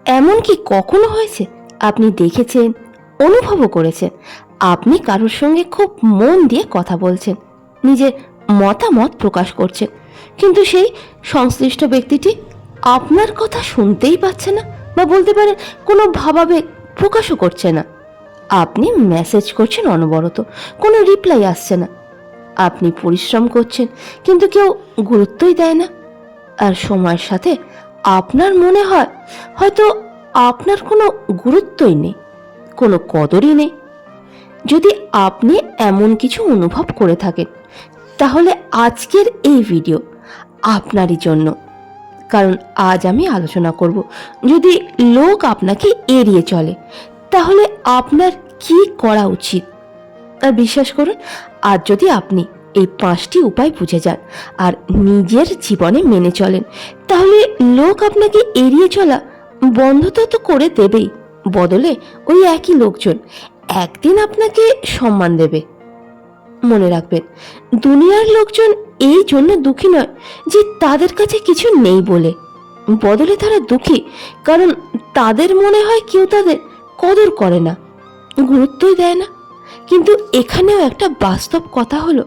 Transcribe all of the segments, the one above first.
এমন কি কখনো হয়েছে আপনি দেখেছেন, অনুভবও করেছেন, আপনি কারোর সঙ্গে খুব মন দিয়ে কথা বলছেন, নিজের মতামত প্রকাশ করছেন, কিন্তু সেই সংশ্লিষ্ট ব্যক্তিটি আপনার কথা শুনতেই পাচ্ছে না, বা বলতে পারেন কোনো ভাবাবেগ প্রকাশও করছে না। আপনি মেসেজ করছেন অনবরত, কোনো রিপ্লাই আসছে না। আপনি পরিশ্রম করছেন, কিন্তু কেউ গুরুত্বই দেয় না। আর সময়ের সাথে আপনার মনে হয় হয়তো আপনার কোনো গুরুত্বই নেই, কোনো কদরই নেই। যদি আপনি এমন কিছু অনুভব করে থাকেন, তাহলে আজকের এই ভিডিও আপনারই জন্য। কারণ আজ আমি আলোচনা করব, যদি লোক আপনাকে এড়িয়ে চলে তাহলে আপনার কি করা উচিত। আর বিশ্বাস করুন, আজ যদি আপনি এই 5টি উপায় বুঝে যান আর নিজের জীবনে মেনে চলেন, তাহলে লোক আপনাকে এড়িয়ে চলা বন্ধ তো করে দেবেই, বদলে ওই একই লোকজন একদিন আপনাকে সম্মান দেবে। মনে রাখবেন, দুনিয়ার লোকজন এই জন্য দুঃখী নয় যে তাদের কাছে কিছু নেই বলে, বদলে তারা দুঃখী কারণ তাদের মনে হয় কেউ তাদের কদর করে না, গুরুত্বই দেয় না। কিন্তু এখানেও একটা বাস্তব কথা হলো,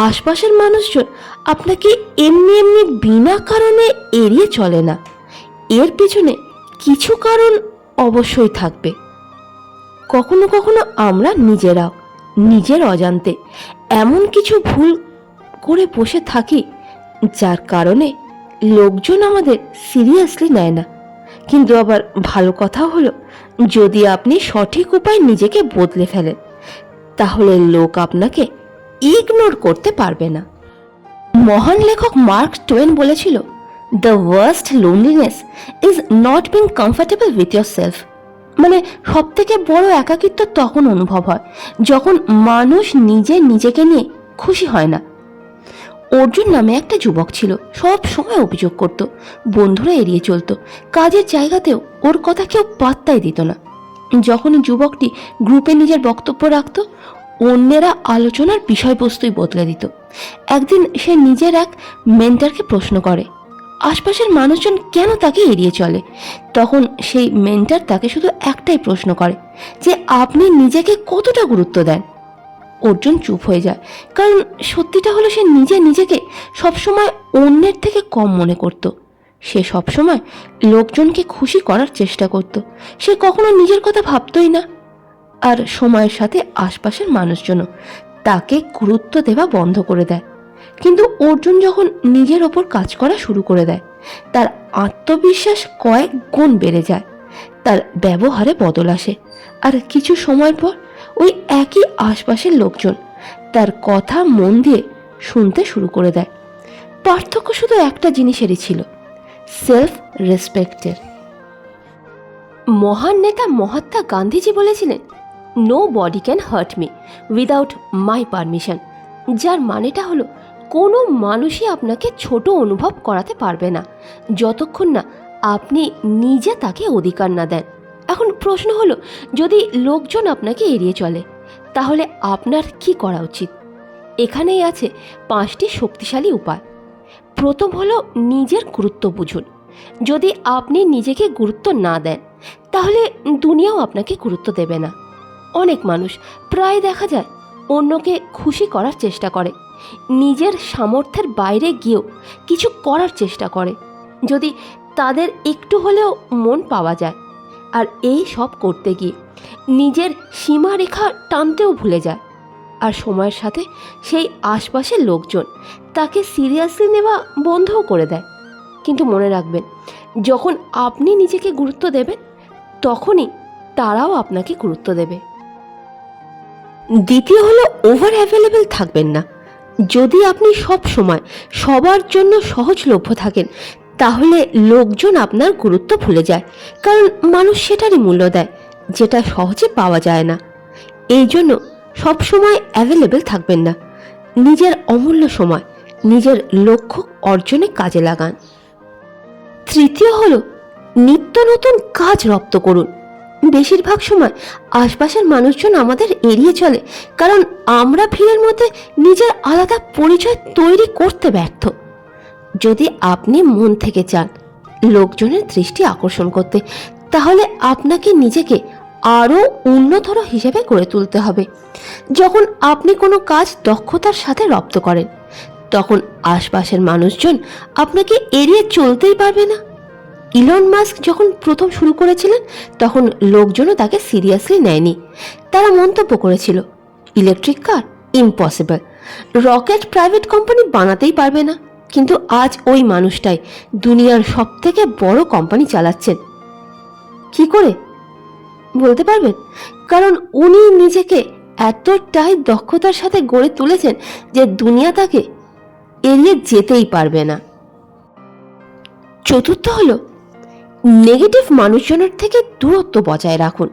আশপাশের মানুষজন আপনাকে এমনি এমনি বিনা কারণে এড়িয়ে চলে না। এর পিছনে কিছু কারণ অবশ্যই থাকবে। কখনো কখনো আমরা নিজেরাও নিজের অজান্তে এমন কিছু ভুল করে বসে থাকি যার কারণে লোকজন আমাদের সিরিয়াসলি নেয় না। কিন্তু আবার ভালো কথা হলো, যদি আপনি সঠিক উপায়ে নিজেকে বদলে ফেলেন, তাহলে লোক আপনাকে ইগনোর করতে পারবে না। মহান লেখক মার্ক টোয়েন বলেছিল, the worst loneliness is not being comfortable with your self. মানে সব থেকে বড় একাকিত্ব তখন অনুভব হয় যখন মানুষ নিজেকে নিয়ে খুশি হয় না। অর্জুন নামে একটা যুবক ছিল, সব সময় অভিযোগ করত, বন্ধুরা এড়িয়ে চলতো, কাজের জায়গাতেও ওর কথা কেউ পাত্তাই দিত না। যখনই যুবকটি গ্রুপে নিজের বক্তব্য রাখত, অন্যেরা আলোচনার বিষয়বস্তুই বদলে দিত। একদিন সে নিজের এক মেন্টরকে প্রশ্ন করে, আশপাশের মানুষজন কেন তাকে এড়িয়ে চলে। তখন সেই মেন্টর তাকে শুধু একটাই প্রশ্ন করে যে আপনি নিজেকে কতটা গুরুত্ব দেন। অর্জুন চুপ হয়ে যায়, কারণ সত্যিটা হলো সে নিজেকে সবসময় অন্যের থেকে কম মনে করত। সে সবসময় লোকজনকে খুশি করার চেষ্টা করত, সে কখনো নিজের কথা ভাবতই না। আর সময়ের সাথে আশপাশের মানুষজনও তাকে গুরুত্ব দেওয়া বন্ধ করে দেয়। কিন্তু অর্জুন যখন নিজের ওপর কাজ করা শুরু করে দেয়, তার আত্মবিশ্বাস কয়েক গুণ বেড়ে যায়, তার ব্যবহারে বদল আসে। আর কিছু সময় পর ওই একই আশপাশের লোকজন তার কথা মন দিয়ে শুনতে শুরু করে দেয়। পার্থক্য শুধু একটা জিনিসেরই ছিল, সেলফ রেসপেক্টের। মহান নেতা মহাত্মা গান্ধীজি বলেছিলেন, nobody can hurt me without my permission, যার মানেটা হলো কোনো মানুষই আপনাকে ছোট অনুভব করাতে পারবে না যতক্ষণ না আপনি নিজে তাকে অধিকার না দেন। এখন প্রশ্ন হলো, যদি লোকজন আপনাকে এড়িয়ে চলে, তাহলে আপনার কি করা উচিত? এখানেই আছে 5টি শক্তিশালী উপায়। প্রথম হলো, নিজের গুরুত্ব বুঝুন। যদি আপনি নিজেকে গুরুত্ব না দেন, তাহলে দুনিয়াও আপনাকে গুরুত্ব দেবে না। অনেক মানুষ প্রায় দেখা যায় অন্যকে খুশি করার চেষ্টা করে, নিজের সামর্থ্যের বাইরে গিয়েও কিছু করার চেষ্টা করে, যদি তাদের একটু হলেও মন পাওয়া যায়। আর এই সব করতে গিয়ে নিজের সীমারেখা টানতেও ভুলে যায়। আর সময়ের সাথে সেই আশপাশের লোকজন তাকে সিরিয়াসলি নেওয়া বন্ধও করে দেয়। কিন্তু মনে রাখবেন, যখন আপনি নিজেকে গুরুত্ব দেবেন, তখনই তারাও আপনাকে গুরুত্ব দেবে। দ্বিতীয় হলো, ওভার অ্যাভেলেবল থাকবেন না। যদি আপনি সব সময় সবার জন্য সহজলভ্য থাকেন, তাহলে লোকজন আপনার গুরুত্ব ভুলে যায়, কারণ মানুষ সেটারই মূল্য দেয় যেটা সহজে পাওয়া যায় না। এই জন্য সব সময় অ্যাভেলেবল থাকবেন না। নিজের অমূল্য সময় নিজের লক্ষ্য অর্জনে কাজে লাগান। তৃতীয় হলো, নিত্য নতুন কাজ রপ্ত করুন। বেশিরভাগ সময় আশপাশের মানুষজন আমাদের এড়িয়ে চলে কারণ আমরা ভিড়ের মধ্যে নিজের আলাদা পরিচয় তৈরি করতে ব্যর্থ। যদি আপনি মন থেকে চান লোকজনের দৃষ্টি আকর্ষণ করতে, তাহলে আপনাকে নিজেকে আরও উন্নতর হিসেবে গড়ে তুলতে হবে। যখন আপনি কোনো কাজ দক্ষতার সাথে রপ্ত করেন, তখন আশপাশের মানুষজন আপনাকে এড়িয়ে চলতেই পারবে না। ইলন মাস্ক যখন প্রথম শুরু করেছিলেন, তখন লোকজনও তাকে সিরিয়াসলি নেয়নি। তারা মন্তব্য করেছিল, electric car impossible, rocket private company বানাতেই পারবে না। কিন্তু আজ ওই মানুষটাই দুনিয়ার সবথেকে বড় কোম্পানি চালাচ্ছেন। কি করে বলতে পারবেন? কারণ উনি নিজেকে এতটাই দক্ষতার সাথে গড়ে তুলেছেন যে দুনিয়া তাকে এড়িয়ে যেতেই পারবে না। চতুর্থ হলো, নেগেটিভ মানুষজনের থেকে দূরত্ব বজায় রাখুন।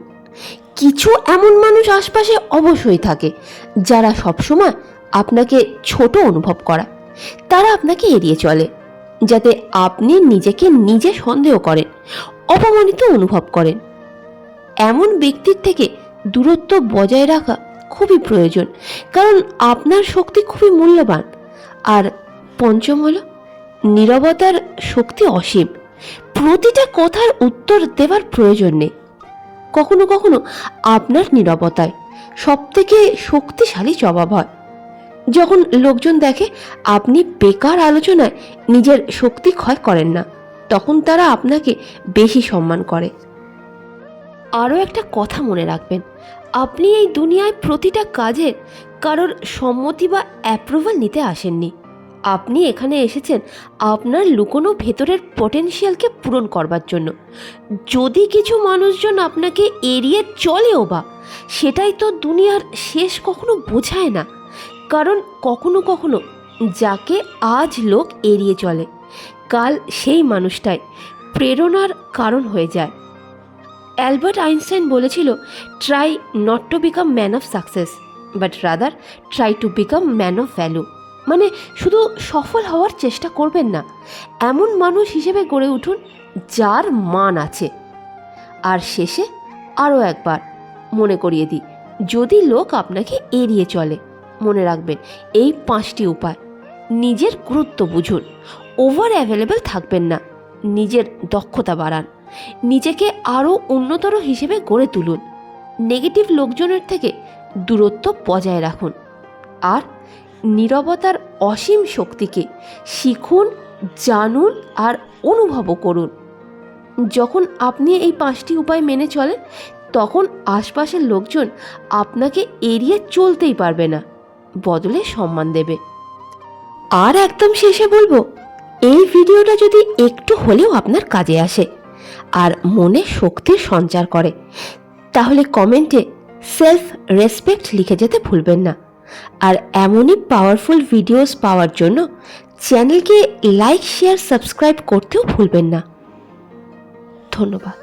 কিছু এমন মানুষ আশপাশে অবশ্যই থাকে যারা সবসময় আপনাকে ছোট অনুভব করা। তারা আপনাকে এড়িয়ে চলে, যাতে আপনি নিজেকে নিজে সন্দেহ করেন, অপমানিত অনুভব করেন। এমন ব্যক্তির থেকে দূরত্ব বজায় রাখা খুবই প্রয়োজন, কারণ আপনার শক্তি খুবই মূল্যবান। আর পঞ্চম হলো, নীরবতার শক্তি অসীম। প্রতিটা কথার উত্তর দেওয়ার প্রয়োজন নেই। কখনো কখনো আপনার নীরবতায় সবথেকে শক্তিশালী জবাব হয়। যখন লোকজন দেখে আপনি বেকার আলোচনায় নিজের শক্তি ক্ষয় করেন না, তখন তারা আপনাকে বেশি সম্মান করে। আরও একটা কথা মনে রাখবেন, আপনি এই দুনিয়ায় প্রতিটা কাজের কারোর সম্মতি বা অ্যাপ্রুভাল নিতে আসেননি। আপনি এখানে এসেছেন আপনার লুকোনো ভেতরের পটেনশিয়ালকে পূরণ করবার জন্য। যদি কিছু মানুষজন আপনাকে এড়িয়ে চলেও বা, সেটাই তো দুনিয়ার শেষ কখনো বোঝায় না। কারণ কখনো কখনো যাকে আজ লোক এড়িয়ে চলে, কাল সেই মানুষটাই প্রেরণার কারণ হয়ে যায়। অ্যালবার্ট আইনস্টাইন বলেছিল, try not to become man of success, but rather try to become man of value. মানে শুধু সফল হওয়ার চেষ্টা করবেন না, এমন মানুষ হিসেবে গড়ে উঠুন যার মান আছে। আর শেষে আরও একবার মনে করিয়ে দিই, যদি লোক আপনাকে এড়িয়ে চলে, মনে রাখবেন এই 5টি উপায়। নিজের গুরুত্ব বুঝুন, ওভার অ্যাভেলেবল থাকবেন না, নিজের দক্ষতা বাড়ান, নিজেকে আরও উন্নতর হিসেবে গড়ে তুলুন, নেগেটিভ লোকজনের থেকে দূরত্ব বজায় রাখুন, আর নীরবতার অসীম শক্তিকে শিখুন, জানুন আর অনুভবও করুন। যখন আপনি এই 5টি উপায় মেনে চলেন, তখন আশপাশের লোকজন আপনাকে এড়িয়ে চলতেই পারবে না, বদলে সম্মান দেবে। আর একদম শেষে বলবো, এই ভিডিওটা যদি একটু হলেও আপনার কাজে আসে আর মনে শক্তির সঞ্চার করে, তাহলে কমেন্টে সেলফ রেসপেক্ট লিখে যেতে ভুলবেন না। আর এমনই পাওয়ারফুল ভিডিওস পাওয়ার জন্য চ্যানেলকে লাইক, শেয়ার, সাবস্ক্রাইব করতেও ভুলবেন না। ধন্যবাদ।